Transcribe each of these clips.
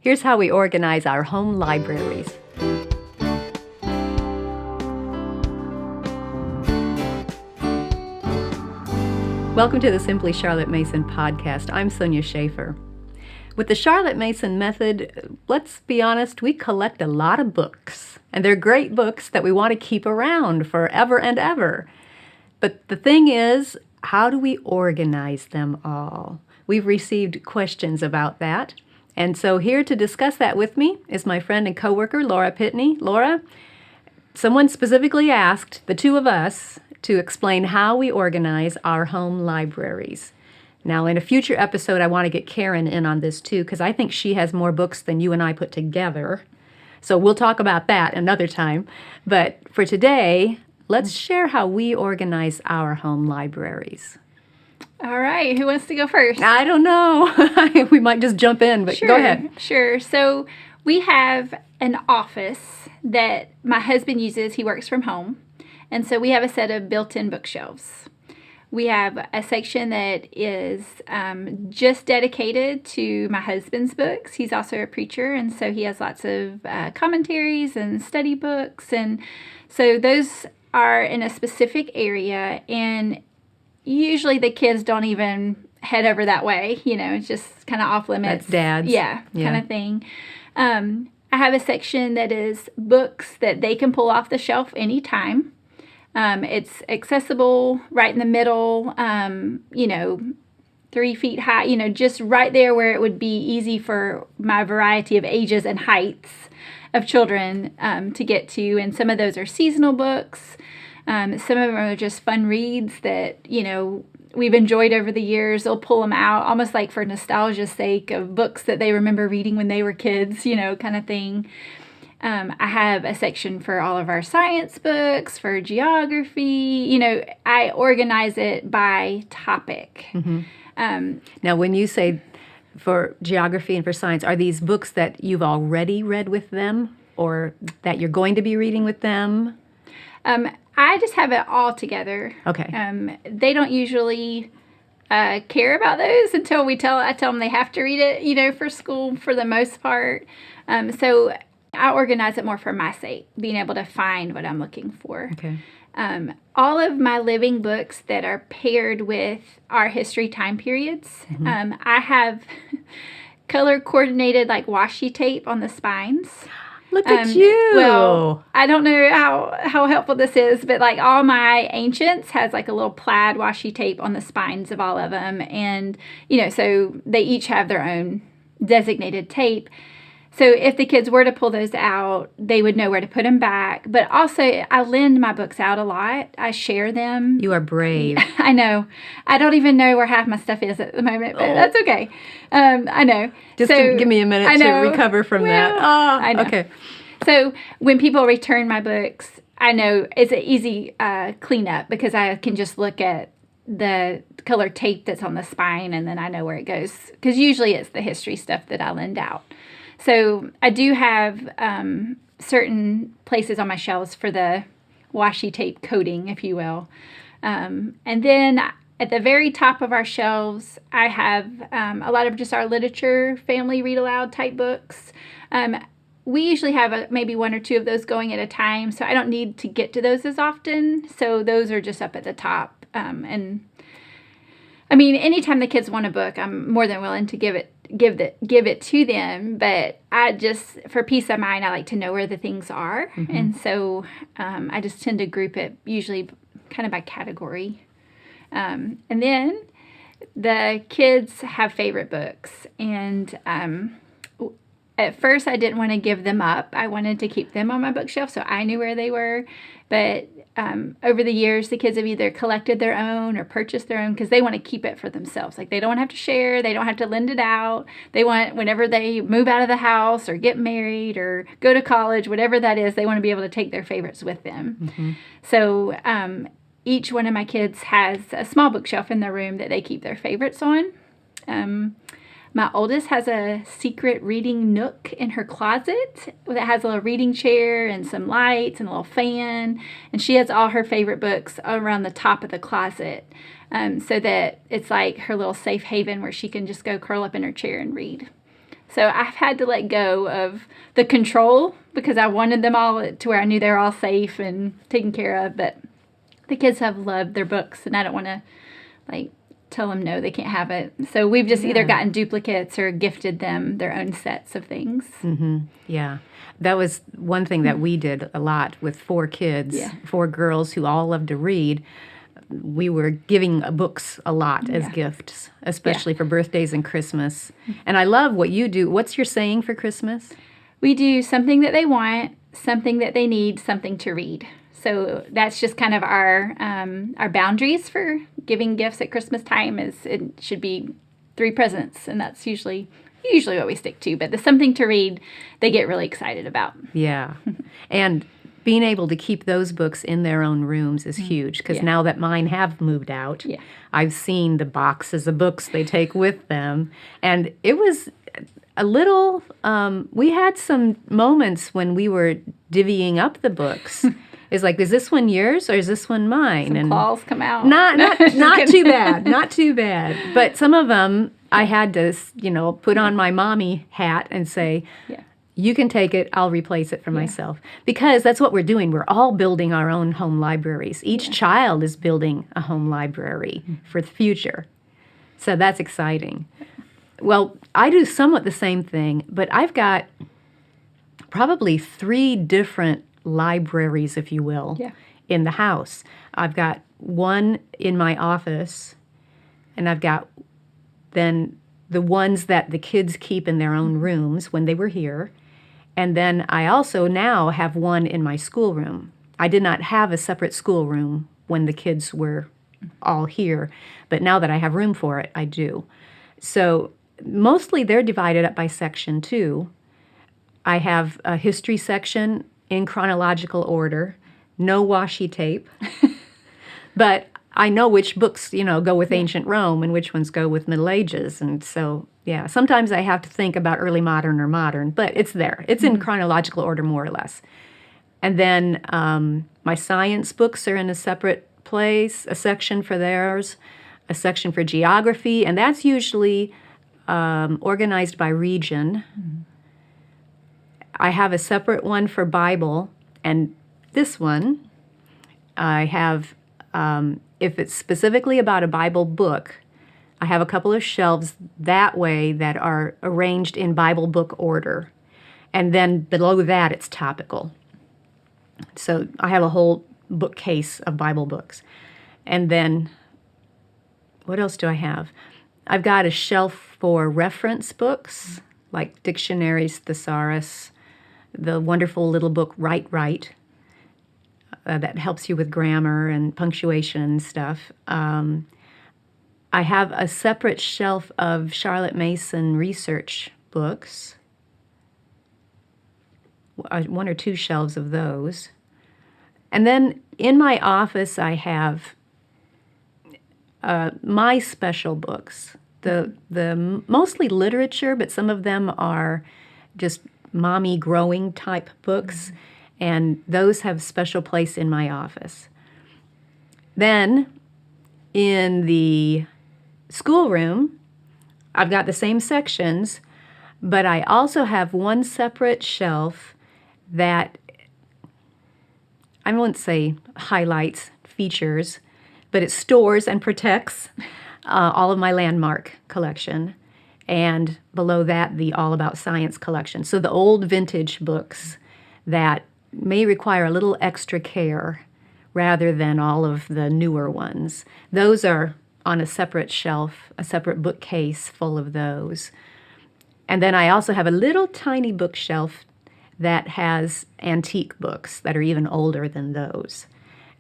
Here's how we organize our home libraries. Welcome to the Simply Charlotte Mason podcast. I'm Sonia Schaefer. With the Charlotte Mason method, let's be honest, we collect a lot of books. And they're great books that we want to keep around forever and ever. But the thing is, how do we organize them all? We've received questions about that. And so here to discuss that with me is my friend and coworker, Laura Pitney. Laura, someone specifically asked the two of us to explain how we organize our home libraries. Now, in a future episode, I want to get Karen in on this too, because I think she has more books than you and I put together. So we'll talk about that another time. But for today, let's share how we organize our home libraries. All right, who wants to go first? I don't know. We might just jump in, but go ahead. Sure. So we have an office that my husband uses. He works from home. And so we have a set of built-in bookshelves. We have a section that is just dedicated to my husband's books. He's also a preacher, and so he has lots of commentaries and study books. And so those are in a specific area, and usually the kids don't even head over that way. You know, it's just kind of off limits. That's Dad's. Yeah, kind of thing. I have a section that is books that they can pull off the shelf anytime. It's accessible right in the middle, 3 feet high, just right there where it would be easy for my variety of ages and heights of children to get to. And some of those are seasonal books. Some of them are just fun reads that, we've enjoyed over the years. They'll pull them out almost like for nostalgia's sake of books that they remember reading when they were kids, kind of thing. I have a section for all of our science books, for geography. I organize it by topic. Mm-hmm. Now, when you say for geography and for science, are these books that you've already read with them or that you're going to be reading with them? I just have it all together. Okay. They don't usually care about those until I tell them they have to read it, for school for the most part. So I organize it more for my sake, being able to find what I'm looking for. Okay. All of my living books that are paired with our history time periods, Mm-hmm. I have color coordinated like washi tape on the spines. Look at you. Well, I don't know how helpful this is, but like all my ancients has like a little plaid washi tape on the spines of all of them. And, so they each have their own designated tape. So if the kids were to pull those out, they would know where to put them back. But also, I lend my books out a lot. I share them. You are brave. I know. I don't even know where half my stuff is at the moment, but that's okay. I know. Just give me a minute to recover from that. Oh, I know. Okay. So when people return my books, I know it's an easy cleanup because I can just look at the color tape that's on the spine and then I know where it goes. Because usually it's the history stuff that I lend out. So I do have certain places on my shelves for the washi tape coating, if you will. And then at the very top of our shelves, I have a lot of just our literature, family read aloud type books. We usually have maybe one or two of those going at a time, so I don't need to get to those as often. So those are just up at the top. And I mean, anytime the kids want a book, I'm more than willing to give it to them, but I just, for peace of mind, I like to know where the things are. Mm-hmm. And so I just tend to group it usually kind of by category. And then the kids have favorite books. And at first I didn't want to give them up. I wanted to keep them on my bookshelf so I knew where they were. But over the years, the kids have either collected their own or purchased their own because they want to keep it for themselves. Like they don't want to have to share. They don't have to lend it out. They want, whenever they move out of the house or get married or go to college, whatever that is, they want to be able to take their favorites with them. Mm-hmm. So each one of my kids has a small bookshelf in their room that they keep their favorites on. My oldest has a secret reading nook in her closet that has a little reading chair and some lights and a little fan. And she has all her favorite books around the top of the closet so that it's like her little safe haven where she can just go curl up in her chair and read. So I've had to let go of the control because I wanted them all to where I knew they were all safe and taken care of. But the kids have loved their books, and I don't want to like tell them no, they can't have it. So we've just either gotten duplicates or gifted them their own sets of things. Mm-hmm. Yeah. That was one thing that we did a lot with 4 kids, 4 girls who all loved to read. We were giving books a lot as gifts, especially for birthdays and Christmas. And I love what you do. What's your saying for Christmas? We do something that they want, something that they need, something to read. So that's just kind of our boundaries for giving gifts at Christmas time. Is it should be 3 presents, and that's usually what we stick to. But the something to read, they get really excited about. Yeah, and being able to keep those books in their own rooms is huge, because now that mine have moved out, I've seen the boxes of books they take with them. And it was a little, we had some moments when we were divvying up the books. It's like, is this one yours or is this one mine? Some claws come out. Not too bad, not too bad. But some of them I had to, put on my mommy hat and say, you can take it, I'll replace it for myself. Because that's what we're doing. We're all building our own home libraries. Each child is building a home library for the future. So that's exciting. Well, I do somewhat the same thing, but I've got probably 3 different libraries, if you will, in the house. I've got one in my office, and I've got then the ones that the kids keep in their own rooms when they were here. And then I also now have one in my schoolroom. I did not have a separate schoolroom when the kids were all here, but now that I have room for it, I do. So mostly they're divided up by section too. I have a history section in chronological order, no washi tape, but I know which books, go with ancient Rome and which ones go with Middle Ages. And so, sometimes I have to think about early modern or modern, but it's there. It's in chronological order, more or less. And then my science books are in a separate place, a section for theirs, a section for geography, and that's usually organized by region. I have a separate one for Bible, and this one I have, if it's specifically about a Bible book, I have a couple of shelves that way that are arranged in Bible book order. And then below that, it's topical. So I have a whole bookcase of Bible books. And then, what else do I have? I've got a shelf for reference books, like dictionaries, thesaurus, the wonderful little book, Write Right, that helps you with grammar and punctuation and stuff. I have a separate shelf of Charlotte Mason research books, 1 or 2 shelves of those. And then in my office, I have my special books, the mostly literature, but some of them are just mommy growing type books, and those have special place in my office. Then in the schoolroom, I've got the same sections, but I also have one separate shelf that I won't say highlights, features, but it stores and protects all of my landmark collection. And below that, the All About Science collection. So the old vintage books that may require a little extra care rather than all of the newer ones. Those are on a separate shelf, a separate bookcase full of those. And then I also have a little tiny bookshelf that has antique books that are even older than those.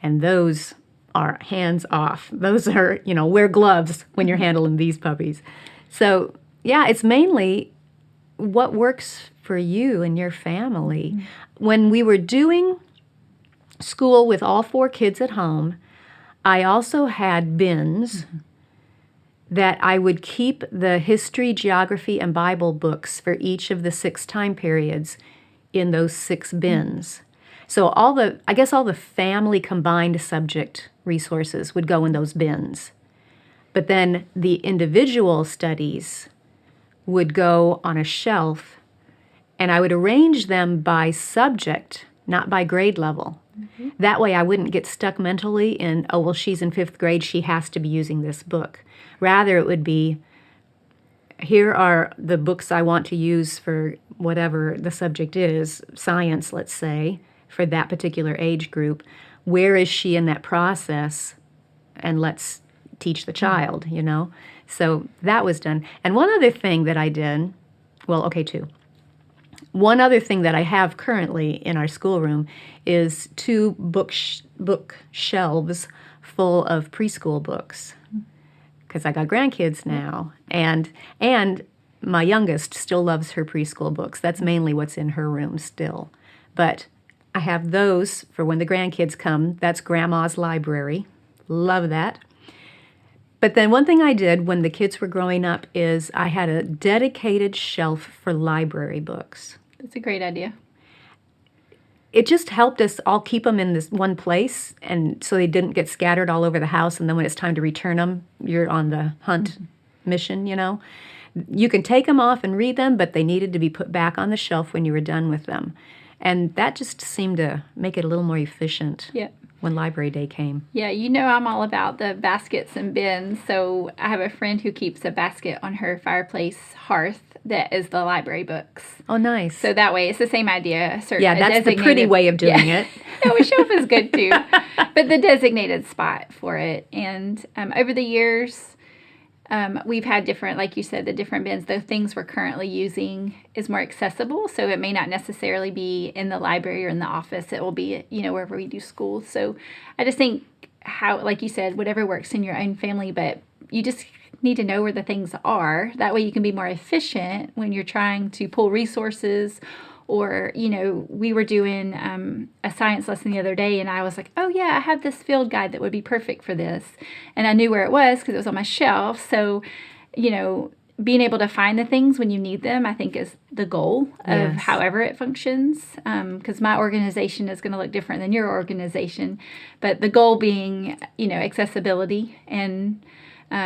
And those are hands off. Those are, wear gloves when you're handling these puppies. So, it's mainly what works for you and your family. When we were doing school with all 4 kids at home, I also had bins that I would keep the history, geography, and Bible books for each of the 6 time periods in those 6 bins. So all the family combined subject resources would go in those bins. But then the individual studies would go on a shelf, and I would arrange them by subject, not by grade level. That way I wouldn't get stuck mentally in, oh, well, she's in 5th grade, she has to be using this book. Rather, it would be, here are the books I want to use for whatever the subject is, science, let's say, for that particular age group. Where is she in that process? And let's teach the child, you know? So that was done. And one other thing that I did, well, okay, two. One other thing that I have currently in our schoolroom is 2 book shelves full of preschool books, because I got grandkids now, and my youngest still loves her preschool books. That's mainly what's in her room still. But I have those for when the grandkids come. That's Grandma's library. Love that. But then one thing I did when the kids were growing up is I had a dedicated shelf for library books. That's a great idea. It just helped us all keep them in this one place, and so they didn't get scattered all over the house, and then when it's time to return them, you're on the hunt mission, you know. You can take them off and read them, but they needed to be put back on the shelf when you were done with them. And that just seemed to make it a little more efficient. Yeah. When Library Day came. Yeah, you know I'm all about the baskets and bins, so I have a friend who keeps a basket on her fireplace hearth that is the library books. Oh, nice. So that way, it's the same idea. Yeah, that's the pretty way of doing it. No, a shelf is good too, but the designated spot for it. And over the years, we've had different, like you said, the different bins. The things we're currently using is more accessible, so it may not necessarily be in the library or in the office. It will be, you know, wherever we do school. So I just think how, like you said, whatever works in your own family, but you just need to know where the things are. That way you can be more efficient when you're trying to pull resources. Or, you know, we were doing a science lesson the other day, and I was like, oh, yeah, I have this field guide that would be perfect for this. And I knew where it was because it was on my shelf. So, you know, being able to find the things when you need them, I think, is the goal of however it functions. Because my organization is going to look different than your organization. But the goal being, you know, accessibility and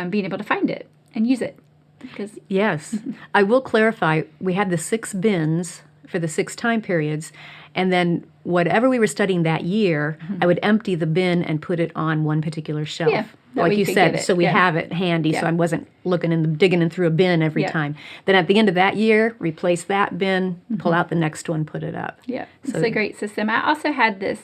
being able to find it and use it. Because yes. I will clarify, we had the 6 bins for the 6 time periods, and then whatever we were studying that year, I would empty the bin and put it on one particular shelf. Yeah, like you said, so we have it handy, so I wasn't looking and digging in through a bin every time. Then at the end of that year, replace that bin, pull out the next one, put it up. Yeah, so, it's a great system. I also had this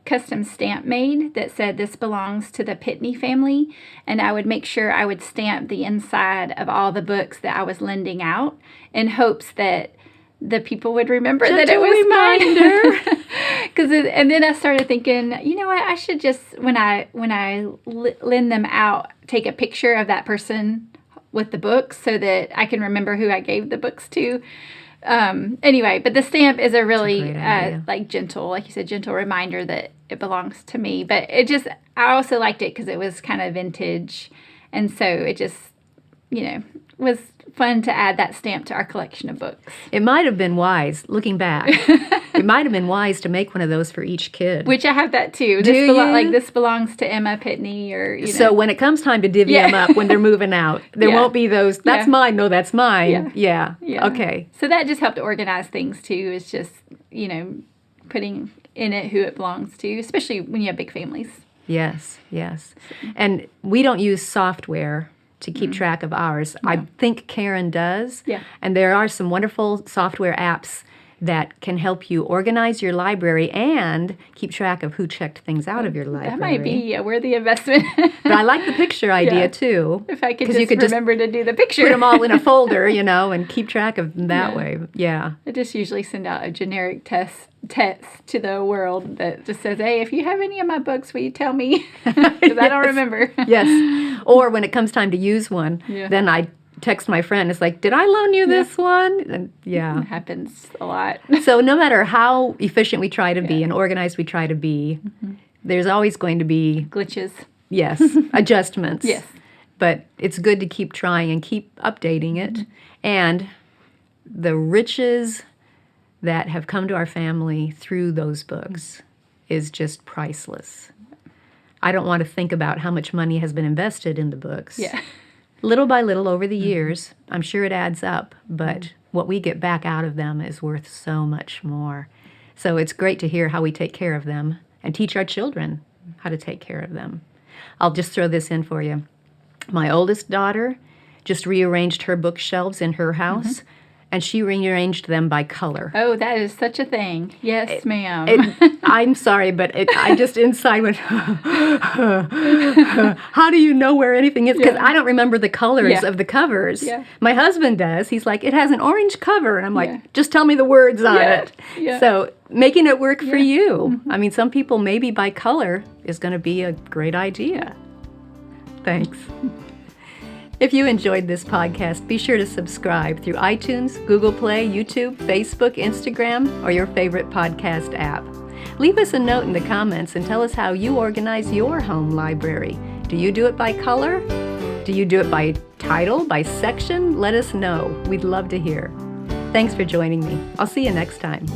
custom stamp made that said this belongs to the Pitney family, and I would make sure I would stamp the inside of all the books that I was lending out in hopes that the people would remember just that it was reminder. And then I started thinking, you know what, I should just, when I lend them out, take a picture of that person with the books so that I can remember who I gave the books to. Anyway, but the stamp is a really like gentle, like you said, gentle reminder that it belongs to me. But it just, I also liked it because it was kind of vintage. And so it just, you know, was fun to add that stamp to our collection of books. It might have been wise, looking back. It might have been wise to make one of those for each kid. Which I have that too. Do you? Like this belongs to Emma Pitney, or you know. So when it comes time to divvy them up when they're moving out, there won't be those. That's mine. No, that's mine. Yeah. Okay. So that just helped organize things too. It's just, you know, putting in it who it belongs to, especially when you have big families. Yes. And we don't use software to keep track of ours. No. I think Karen does. Yeah. And there are some wonderful software apps that can help you organize your library and keep track of who checked things out of your library. That might be a worthy investment. But I like the picture idea too. If I could just remember to do the picture. Put them all in a folder, you know, and keep track of them that way. Yeah. I just usually send out a generic text to the world that just says, hey, if you have any of my books, will you tell me? Because I don't remember. Yes. Or when it comes time to use one, then I text my friend. It's like, did I loan you this one? And it happens a lot. So no matter how efficient we try to be and organized we try to be, there's always going to be glitches. Yes. Adjustments. Yes. But it's good to keep trying and keep updating it. And the riches that have come to our family through those books is just priceless. I don't want to think about how much money has been invested in the books. Yeah. Little by little over the years, I'm sure it adds up, but what we get back out of them is worth so much more. So it's great to hear how we take care of them and teach our children how to take care of them. I'll just throw this in for you. My oldest daughter just rearranged her bookshelves in her house, and she rearranged them by color. Oh, that is such a thing. Yes, ma'am. I'm sorry, but I just inside went, how do you know where anything is? Because I don't remember the colors of the covers. Yeah. My husband does. He's like, it has an orange cover. And I'm like, just tell me the words on it. Yeah. So making it work for you. I mean, some people maybe by color is going to be a great idea. Thanks. If you enjoyed this podcast, be sure to subscribe through iTunes, Google Play, YouTube, Facebook, Instagram, or your favorite podcast app. Leave us a note in the comments and tell us how you organize your home library. Do you do it by color? Do you do it by title, by section? Let us know. We'd love to hear. Thanks for joining me. I'll see you next time.